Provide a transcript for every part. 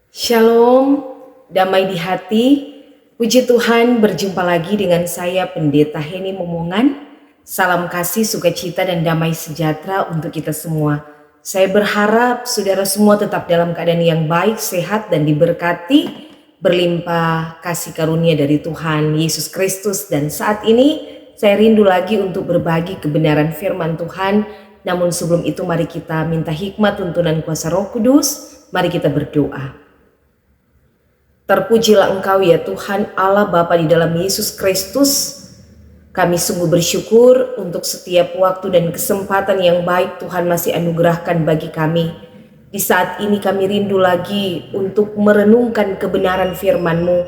Shalom, damai di hati. Puji Tuhan, berjumpa lagi dengan saya Pendeta Heni Momongan. Salam kasih, sukacita dan damai sejahtera untuk kita semua. Saya berharap saudara semua tetap dalam keadaan yang baik, sehat dan diberkati, berlimpah kasih karunia dari Tuhan Yesus Kristus. Dan saat ini saya rindu lagi untuk berbagi kebenaran firman Tuhan. Namun sebelum itu mari kita minta hikmat tuntunan kuasa Roh Kudus. Mari kita berdoa. Terpujilah Engkau ya Tuhan Allah Bapa di dalam Yesus Kristus. Kami sungguh bersyukur untuk setiap waktu dan kesempatan yang baik Tuhan masih anugerahkan bagi kami. Di saat ini kami rindu lagi untuk merenungkan kebenaran firman-Mu.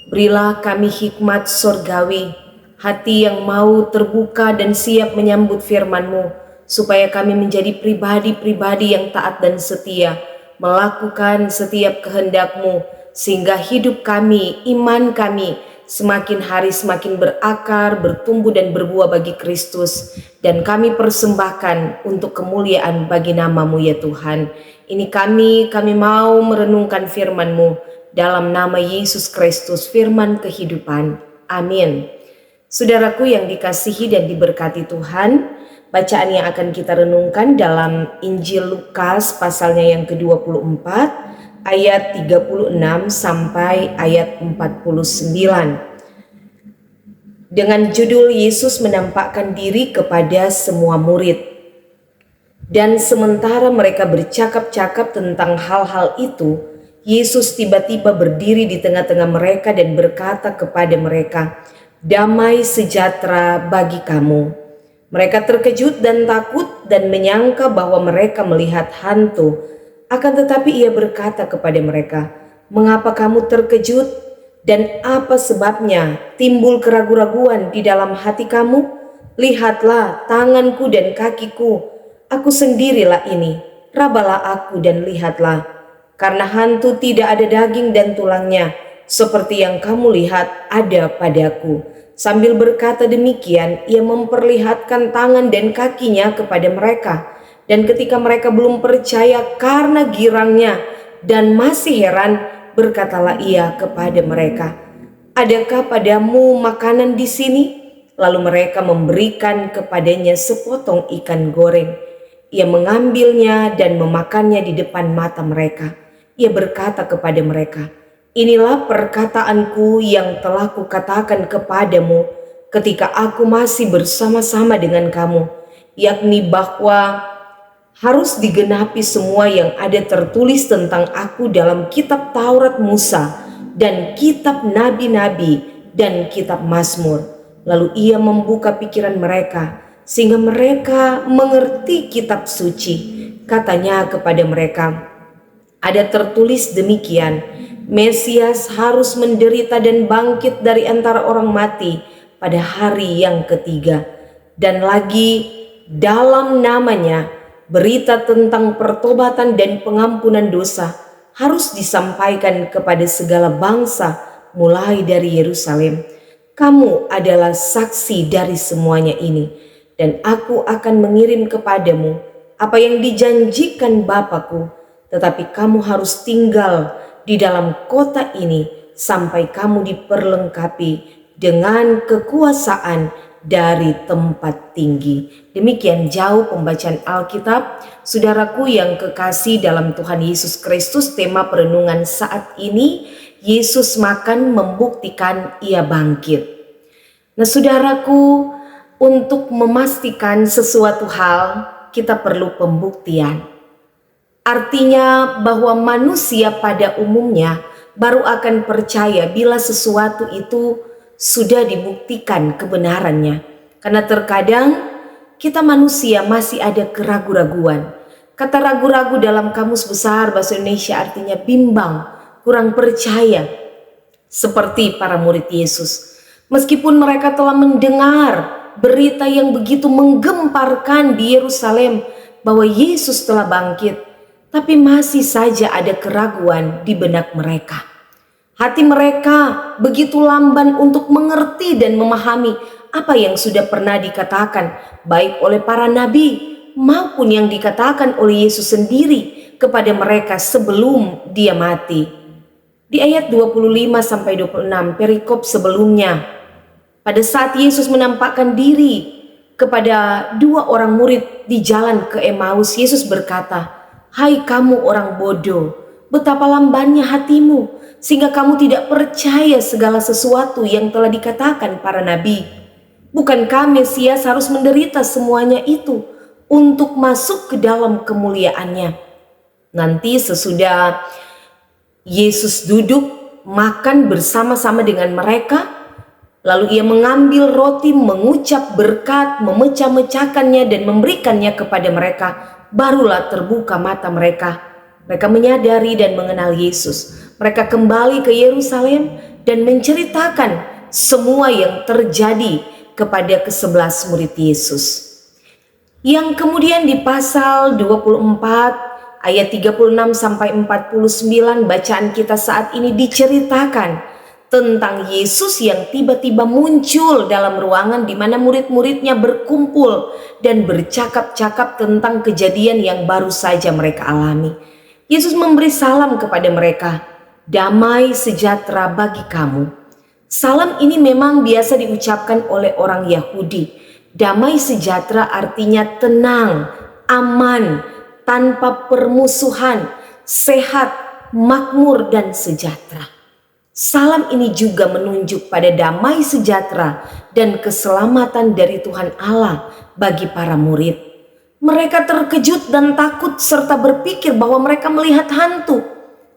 Berilah kami hikmat sorgawi, hati yang mau terbuka dan siap menyambut firman-Mu, supaya kami menjadi pribadi-pribadi yang taat dan setia, melakukan setiap kehendak-Mu, sehingga hidup kami, iman kami semakin hari semakin berakar, bertumbuh dan berbuah bagi Kristus. Dan kami persembahkan untuk kemuliaan bagi nama-Mu ya Tuhan. Ini kami mau merenungkan firman-Mu dalam nama Yesus Kristus, firman kehidupan. Amin. Saudaraku yang dikasihi dan diberkati Tuhan, bacaan yang akan kita renungkan dalam Injil Lukas pasalnya yang ke-24, ayat 36 sampai ayat 49. Dengan judul Yesus menampakkan diri kepada semua murid. Dan sementara mereka bercakap-cakap tentang hal-hal itu, Yesus tiba-tiba berdiri di tengah-tengah mereka dan berkata kepada mereka, "Damai sejahtera bagi kamu." Mereka terkejut dan takut dan menyangka bahwa mereka melihat hantu. Akan tetapi ia berkata kepada mereka, "Mengapa kamu terkejut? Dan apa sebabnya timbul keraguan-raguan di dalam hati kamu? Lihatlah tanganku dan kakiku, aku sendirilah ini. Rabalah aku dan lihatlah. Karena hantu tidak ada daging dan tulangnya, seperti yang kamu lihat ada padaku." Sambil berkata demikian, ia memperlihatkan tangan dan kakinya kepada mereka. Dan ketika mereka belum percaya karena girangnya dan masih heran, berkatalah ia kepada mereka, "Adakah padamu makanan di sini?" Lalu mereka memberikan kepadanya sepotong ikan goreng. Ia mengambilnya dan memakannya di depan mata mereka. Ia berkata kepada mereka, "Inilah perkataanku yang telah kukatakan kepadamu ketika aku masih bersama-sama dengan kamu, yakni bahwa harus digenapi semua yang ada tertulis tentang aku dalam kitab Taurat Musa dan kitab nabi-nabi dan kitab Mazmur." Lalu ia membuka pikiran mereka sehingga mereka mengerti kitab suci. Katanya kepada mereka, "Ada tertulis demikian, Mesias harus menderita dan bangkit dari antara orang mati pada hari yang ketiga. Dan lagi dalam namanya berita tentang pertobatan dan pengampunan dosa harus disampaikan kepada segala bangsa mulai dari Yerusalem. Kamu adalah saksi dari semuanya ini, dan aku akan mengirim kepadamu apa yang dijanjikan Bapakku, tetapi kamu harus tinggal di dalam kota ini sampai kamu diperlengkapi dengan kekuasaan dari tempat tinggi." Demikian jauh pembacaan Alkitab. Saudaraku yang kekasih dalam Tuhan Yesus Kristus, tema perenungan saat ini, Yesus makan membuktikan ia bangkit. Nah saudaraku, untuk memastikan sesuatu hal, kita perlu pembuktian. Artinya bahwa manusia pada umumnya baru akan percaya bila sesuatu itu sudah dibuktikan kebenarannya. Karena terkadang kita manusia masih ada keraguan-raguan. Kata ragu-ragu dalam Kamus Besar Bahasa Indonesia artinya bimbang, kurang percaya. Seperti para murid Yesus. Meskipun mereka telah mendengar berita yang begitu menggemparkan di Yerusalem bahwa Yesus telah bangkit, tapi masih saja ada keraguan di benak mereka. Hati mereka begitu lamban untuk mengerti dan memahami apa yang sudah pernah dikatakan baik oleh para nabi maupun yang dikatakan oleh Yesus sendiri kepada mereka sebelum dia mati. Di ayat 25-26 perikop sebelumnya, pada saat Yesus menampakkan diri kepada dua orang murid di jalan ke Emmaus, Yesus berkata, "Hai kamu orang bodoh, betapa lambannya hatimu, sehingga kamu tidak percaya segala sesuatu yang telah dikatakan para nabi. Bukankah Mesias harus menderita semuanya itu untuk masuk ke dalam kemuliaannya?" Nanti sesudah Yesus duduk makan bersama-sama dengan mereka, lalu ia mengambil roti, mengucap berkat, memecah-mecahkannya dan memberikannya kepada mereka. Barulah terbuka mata mereka. Mereka menyadari dan mengenal Yesus. Mereka kembali ke Yerusalem dan menceritakan semua yang terjadi kepada ke-11 murid Yesus. Yang kemudian di pasal 24 ayat 36-49 bacaan kita saat ini diceritakan tentang Yesus yang tiba-tiba muncul dalam ruangan di mana murid-muridnya berkumpul dan bercakap-cakap tentang kejadian yang baru saja mereka alami. Yesus memberi salam kepada mereka, "Damai sejahtera bagi kamu." Salam ini memang biasa diucapkan oleh orang Yahudi. Damai sejahtera artinya tenang, aman, tanpa permusuhan, sehat, makmur, dan sejahtera. Salam ini juga menunjuk pada damai sejahtera dan keselamatan dari Tuhan Allah bagi para murid. Mereka terkejut dan takut serta berpikir bahwa mereka melihat hantu.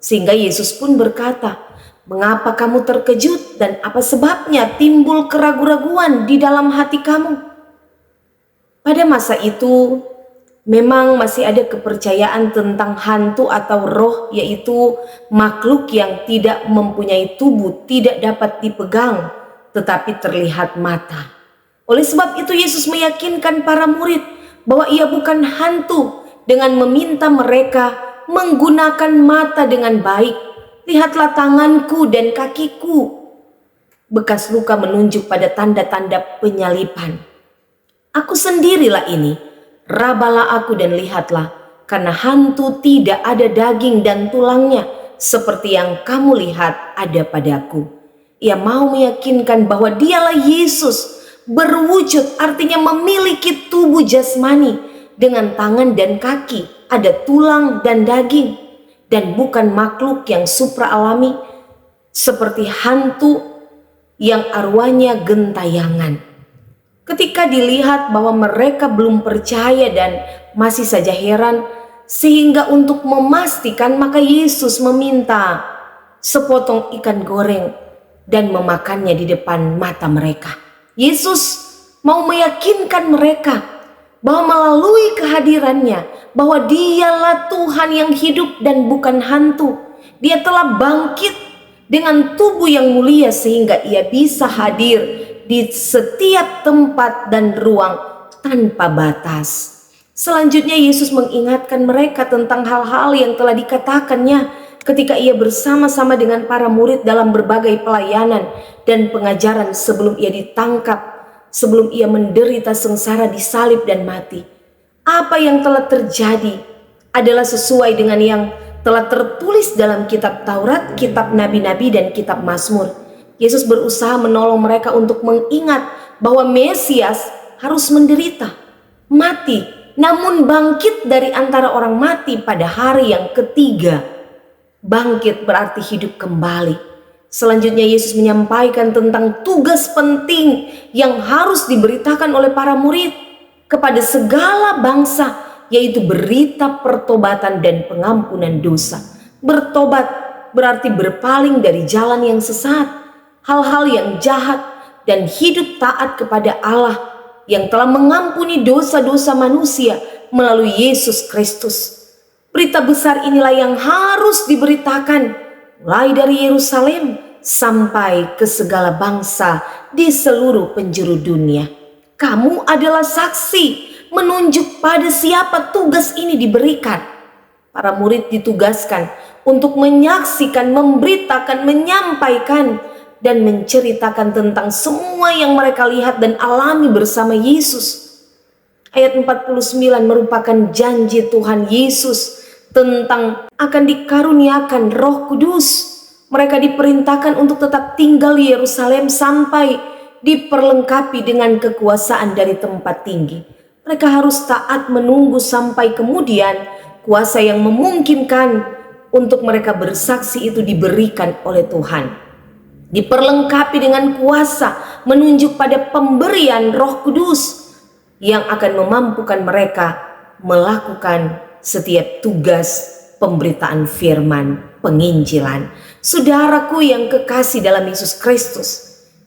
Sehingga Yesus pun berkata, "Mengapa kamu terkejut dan apa sebabnya timbul keraguan-raguan di dalam hati kamu?" Pada masa itu, memang masih ada kepercayaan tentang hantu atau roh, yaitu makhluk yang tidak mempunyai tubuh, tidak dapat dipegang, tetapi terlihat mata. Oleh sebab itu Yesus meyakinkan para murid bahwa ia bukan hantu dengan meminta mereka menggunakan mata dengan baik. "Lihatlah tanganku dan kakiku." Bekas luka menunjuk pada tanda-tanda penyalipan. "Aku sendirilah ini. Rabalah aku dan lihatlah, karena hantu tidak ada daging dan tulangnya seperti yang kamu lihat ada padaku." Ia mau meyakinkan bahwa dialah Yesus, berwujud artinya memiliki tubuh jasmani dengan tangan dan kaki, ada tulang dan daging, dan bukan makhluk yang supra alami seperti hantu yang arwahnya gentayangan. Ketika dilihat bahwa mereka belum percaya dan masih saja heran, sehingga untuk memastikan maka Yesus meminta sepotong ikan goreng dan memakannya di depan mata mereka. Yesus mau meyakinkan mereka bahwa melalui kehadirannya, bahwa dialah Tuhan yang hidup dan bukan hantu. Dia telah bangkit dengan tubuh yang mulia sehingga ia bisa hadir di setiap tempat dan ruang tanpa batas. Selanjutnya Yesus mengingatkan mereka tentang hal-hal yang telah dikatakannya ketika ia bersama-sama dengan para murid dalam berbagai pelayanan dan pengajaran sebelum ia ditangkap, sebelum ia menderita sengsara, disalib dan mati. Apa yang telah terjadi adalah sesuai dengan yang telah tertulis dalam kitab Taurat, kitab Nabi-Nabi, dan kitab Mazmur. Yesus berusaha menolong mereka untuk mengingat bahwa Mesias harus menderita, mati, namun bangkit dari antara orang mati pada hari yang ketiga. Bangkit berarti hidup kembali. Selanjutnya Yesus menyampaikan tentang tugas penting yang harus diberitakan oleh para murid kepada segala bangsa, yaitu berita pertobatan dan pengampunan dosa. Bertobat berarti berpaling dari jalan yang sesat, hal-hal yang jahat, dan hidup taat kepada Allah yang telah mengampuni dosa-dosa manusia melalui Yesus Kristus. Berita besar inilah yang harus diberitakan mulai dari Yerusalem sampai ke segala bangsa di seluruh penjuru dunia. Kamu adalah saksi menunjuk pada siapa tugas ini diberikan. Para murid ditugaskan untuk menyaksikan, memberitakan, menyampaikan, dan menceritakan tentang semua yang mereka lihat dan alami bersama Yesus. Ayat 49 merupakan janji Tuhan Yesus tentang akan dikaruniakan Roh Kudus. Mereka diperintahkan untuk tetap tinggal di Yerusalem sampai diperlengkapi dengan kekuasaan dari tempat tinggi. Mereka harus taat menunggu sampai kemudian kuasa yang memungkinkan untuk mereka bersaksi itu diberikan oleh Tuhan. Diperlengkapi dengan kuasa menunjuk pada pemberian Roh Kudus yang akan memampukan mereka melakukan setiap tugas pemberitaan firman, penginjilan. Saudaraku yang kekasih dalam Yesus Kristus,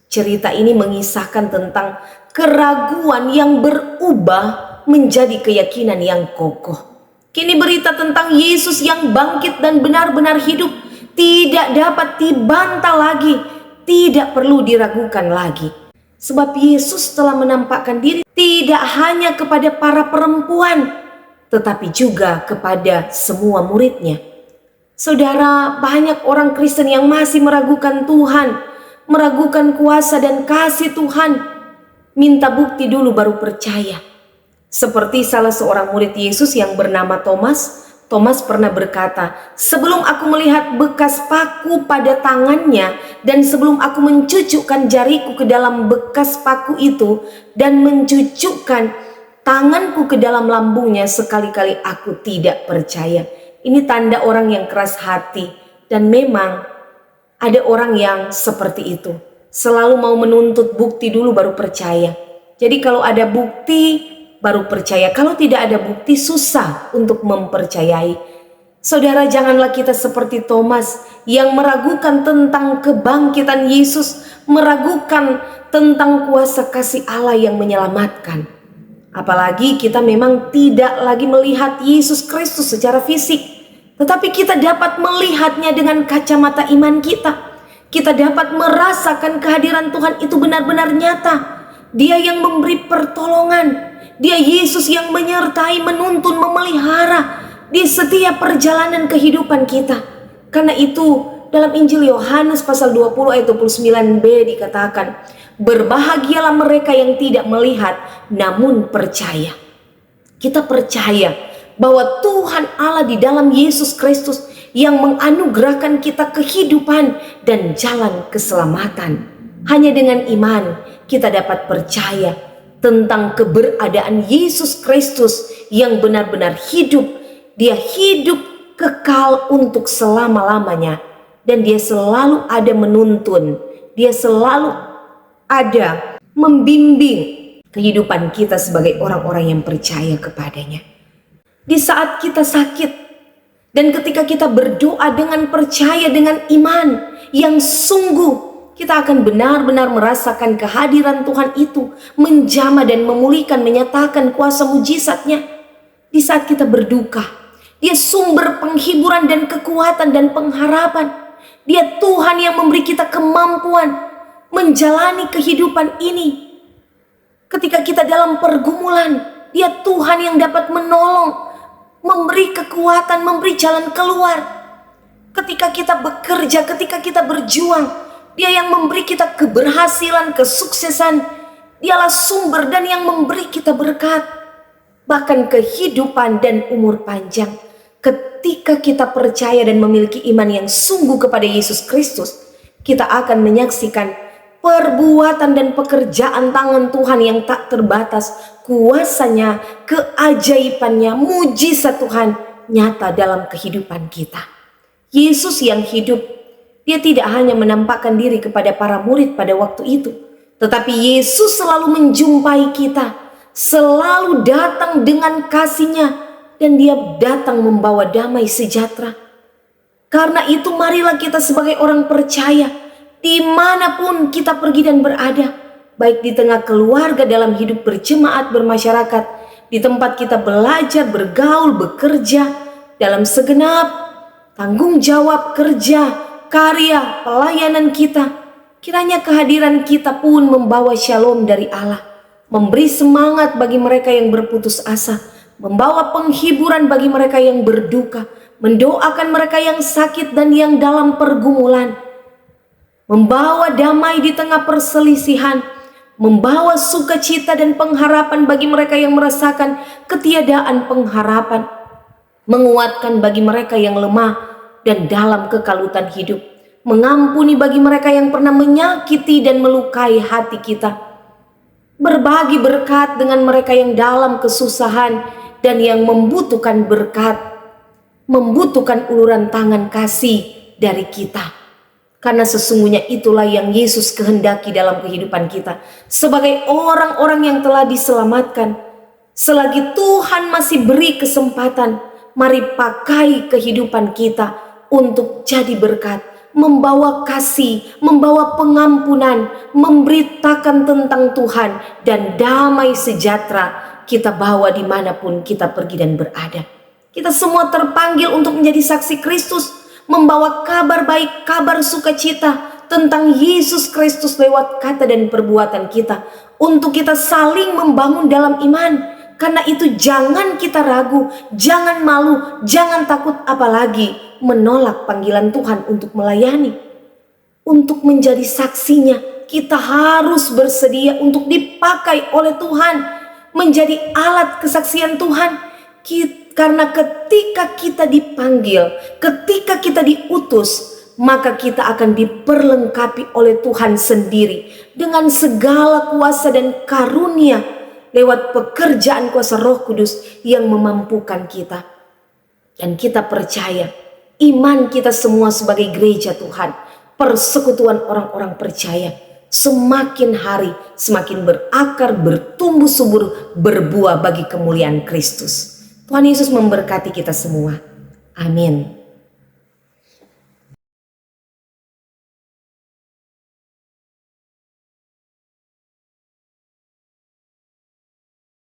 cerita ini mengisahkan tentang keraguan yang berubah menjadi keyakinan yang kokoh. Kini berita tentang Yesus yang bangkit dan benar-benar hidup tidak dapat dibantah lagi, tidak perlu diragukan lagi. Sebab Yesus telah menampakkan diri tidak hanya kepada para perempuan, tetapi juga kepada semua muridnya. Saudara, banyak orang Kristen yang masih meragukan Tuhan, meragukan kuasa dan kasih Tuhan. Minta bukti dulu baru percaya. Seperti salah seorang murid Yesus yang bernama Thomas. Thomas pernah berkata, "Sebelum aku melihat bekas paku pada tangannya dan sebelum aku mencucukkan jariku ke dalam bekas paku itu dan mencucukkan tanganku ke dalam lambungnya, sekali-kali aku tidak percaya." Ini tanda orang yang keras hati. Dan memang ada orang yang seperti itu, selalu mau menuntut bukti dulu baru percaya. Jadi kalau ada bukti baru percaya, kalau tidak ada bukti susah untuk mempercayai. Saudara, janganlah kita seperti Thomas yang meragukan tentang kebangkitan Yesus, meragukan tentang kuasa kasih Allah yang menyelamatkan. Apalagi kita memang tidak lagi melihat Yesus Kristus secara fisik, tetapi kita dapat melihatnya dengan kacamata iman kita. Kita dapat merasakan kehadiran Tuhan itu benar-benar nyata. Dia yang memberi pertolongan. Dia Yesus yang menyertai, menuntun, memelihara di setiap perjalanan kehidupan kita. Karena itu dalam Injil Yohanes pasal 20 ayat 29b dikatakan, "Berbahagialah mereka yang tidak melihat namun percaya." Kita percaya bahwa Tuhan Allah di dalam Yesus Kristus yang menganugerahkan kita kehidupan dan jalan keselamatan. Hanya dengan iman kita dapat percaya tentang keberadaan Yesus Kristus yang benar-benar hidup. Dia hidup kekal untuk selama-lamanya. Dan dia selalu ada menuntun. Dia selalu ada membimbing kehidupan kita sebagai orang-orang yang percaya kepadanya. Di saat kita sakit dan ketika kita berdoa dengan percaya, dengan iman yang sungguh, kita akan benar-benar merasakan kehadiran Tuhan itu menjamah dan memulihkan, menyatakan kuasa mujizatnya. Di saat kita berduka, dia sumber penghiburan dan kekuatan dan pengharapan. Dia Tuhan yang memberi kita kemampuan menjalani kehidupan ini. Ketika kita dalam pergumulan, dia Tuhan yang dapat menolong, memberi kekuatan, memberi jalan keluar. Ketika kita bekerja, ketika kita berjuang, dia yang memberi kita keberhasilan, kesuksesan. Dialah sumber dan yang memberi kita berkat, bahkan kehidupan dan umur panjang. Ketika kita percaya dan memiliki iman yang sungguh kepada Yesus Kristus, kita akan menyaksikan perbuatan dan pekerjaan tangan Tuhan yang tak terbatas, kuasanya, keajaibannya, mujizat Tuhan nyata dalam kehidupan kita. Yesus yang hidup, dia tidak hanya menampakkan diri kepada para murid pada waktu itu, tetapi Yesus selalu menjumpai kita, selalu datang dengan kasih-Nya, dan dia datang membawa damai sejahtera. Karena itu marilah kita sebagai orang percaya, dimanapun kita pergi dan berada, baik di tengah keluarga, dalam hidup berjemaat, bermasyarakat, di tempat kita belajar, bergaul, bekerja, dalam segenap tanggung jawab kerja, karya, pelayanan kita, kiranya kehadiran kita pun membawa shalom dari Allah, memberi semangat bagi mereka yang berputus asa, membawa penghiburan bagi mereka yang berduka, mendoakan mereka yang sakit dan yang dalam pergumulan, membawa damai di tengah perselisihan, membawa sukacita dan pengharapan bagi mereka yang merasakan ketiadaan pengharapan, menguatkan bagi mereka yang lemah dan dalam kekalutan hidup, mengampuni bagi mereka yang pernah menyakiti dan melukai hati kita, berbagi berkat dengan mereka yang dalam kesusahan dan yang membutuhkan berkat, membutuhkan uluran tangan kasih dari kita. Karena sesungguhnya itulah yang Yesus kehendaki dalam kehidupan kita. Sebagai orang-orang yang telah diselamatkan, selagi Tuhan masih beri kesempatan, mari pakai kehidupan kita untuk jadi berkat, membawa kasih, membawa pengampunan, memberitakan tentang Tuhan, dan damai sejahtera kita bawa dimanapun kita pergi dan berada. Kita semua terpanggil untuk menjadi saksi Kristus, membawa kabar baik, kabar sukacita tentang Yesus Kristus lewat kata dan perbuatan kita, untuk kita saling membangun dalam iman. Karena itu jangan kita ragu, jangan malu, jangan takut, apalagi menolak panggilan Tuhan untuk melayani. Untuk menjadi saksinya, kita harus bersedia untuk dipakai oleh Tuhan, menjadi alat kesaksian Tuhan. Karena ketika kita dipanggil, ketika kita diutus, maka kita akan diperlengkapi oleh Tuhan sendiri dengan segala kuasa dan karunia lewat pekerjaan kuasa Roh Kudus yang memampukan kita. Dan kita percaya, iman kita semua sebagai gereja Tuhan, persekutuan orang-orang percaya, semakin hari semakin berakar, bertumbuh subur, berbuah bagi kemuliaan Kristus. Tuhan Yesus memberkati kita semua. Amin.